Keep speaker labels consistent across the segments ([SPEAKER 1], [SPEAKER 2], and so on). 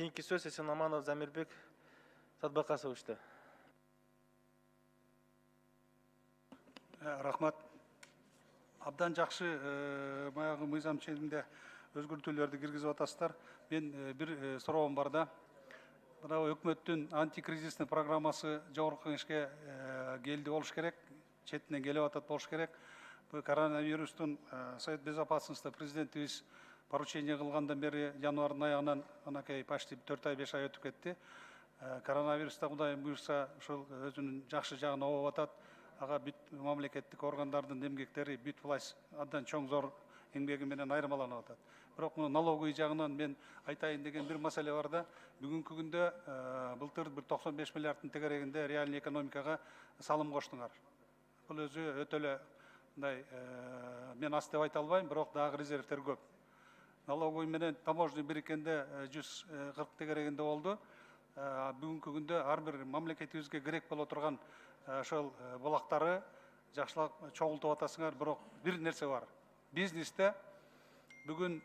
[SPEAKER 1] Keyinki söz Esenamанов Замирбек Садбакасовичте.
[SPEAKER 2] Рахмат. Абдан жакшы баягы мыйзам чегинде өзгөртүүлөрдү киргизип атасыздар. Мен бир суроом бар да. Мына өкмөттүн антикризисный программасы жогорку кеңешке келди болуш керек, четинен келип атат болуш керек. Бул коронавирустун Совет Безопасности президентибиз поручение кылгандан бери январдын аягынан анакей почти 4 ай 5 ай өтүп кетти. Коронавируста Кудай буйрса ушул өзүнүн жакшы жагын обоп атат. Ага бүт мамлекеттик органдардын эмгектери бүт власть абдан чоң зор эмгеги менен айырмаланып атат. Бирок муну налоговый жагынан мен айтайын деген бир маселе бар да. Бүгүнкү күндө былтыр бир 95 миллиарддын тегерегинде реальный экономикага салым коштуңар. Бул өзү өтө эле мындай мен аз деп айта албайм, бирок дагы резервтер көп. Налоговый менен таможня бириккенде 140 тегерегинде болду. Бүгүнкү күндө ар бир мамлекетибизге керек боло турган ошол булактары жакшылап чогултуп атасыңар, бирок бир нерсе бар. Бизнесте бүгүн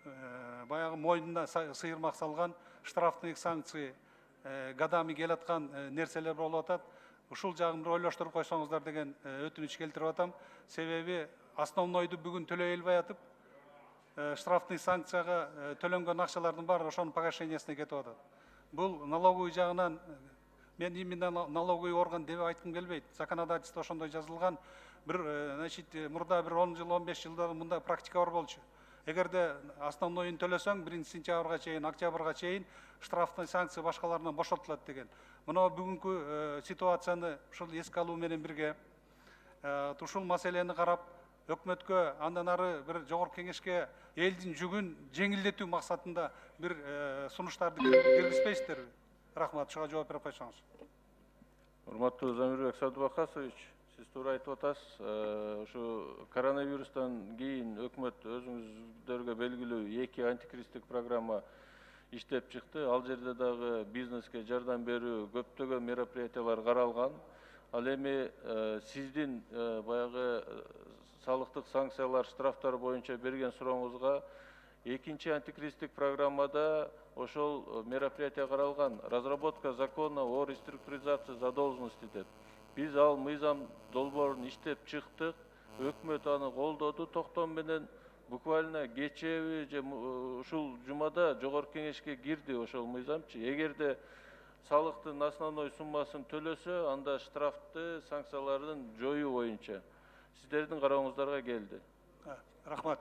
[SPEAKER 2] баягы мойнуна сыйырмак салган штрафный санкция годами келаткан нерселер болуп атат. Ушул жагын бир ойлоштуруп койсоңуздар деген өтүнүч келтирип атам. Себеби основнойду бүгүн төлөй элбей атып, штрафный санкцияга төлөнгөн акчалардын баары ошонун погашениясына кетип атат. Бул налоговый жагынан мен именно налоговый орган деп айткым келбейт. Законодательство ошондой жазылган. Бир значит мурда бир 10 жыл 15 жылда мындай практика бар болчу. Эгерде основнойун төлөсөң 1 сентябрга чейин, октябрга чейин штрафный санкция башкаларынан бошотулат деген. Мына бүгүнкү ситуацияны ушул эске алуу менен бирге ушул маселени карап өкмөткө андан ары бир жогорку кеңешке элдин жүгүн жеңилдетүү максатында бир сунуштарды киргизбейсиздерби? Рахмат, ушуга жооп берип койсоңуз.
[SPEAKER 3] Урматтуу Замирбек Садбакасович, сиз туура айтып атасыз. Ушу коронавирустан кийин өкмөт өзүңүздөргө белгилүү 2 антикризистик программа иштеп чыкты. Ал жерде дагы бизнеске жардам берүү көптөгөн мероприятиялар каралган. Ал эми сиздин баягы салыктык санкциялар, штрафтар боюнча берген сурооңузга 2 антикризистик программада ошол мероприятия каралган. Разработка закона о реструктуризации задолженности деп. Биз ал мыйзам долбоорун иштеп чыктык. Өкмөт аны колдоду токтом менен. Буквально кечеби же ушул жумада жогорку кеңешке кирди ошол мыйзамчы. Эгерде салыктын основной суммасын төлөсө, анда штрафты санкциялардын жоюу боюнча сиздердин карооңуздарга келди.
[SPEAKER 2] Рахмат.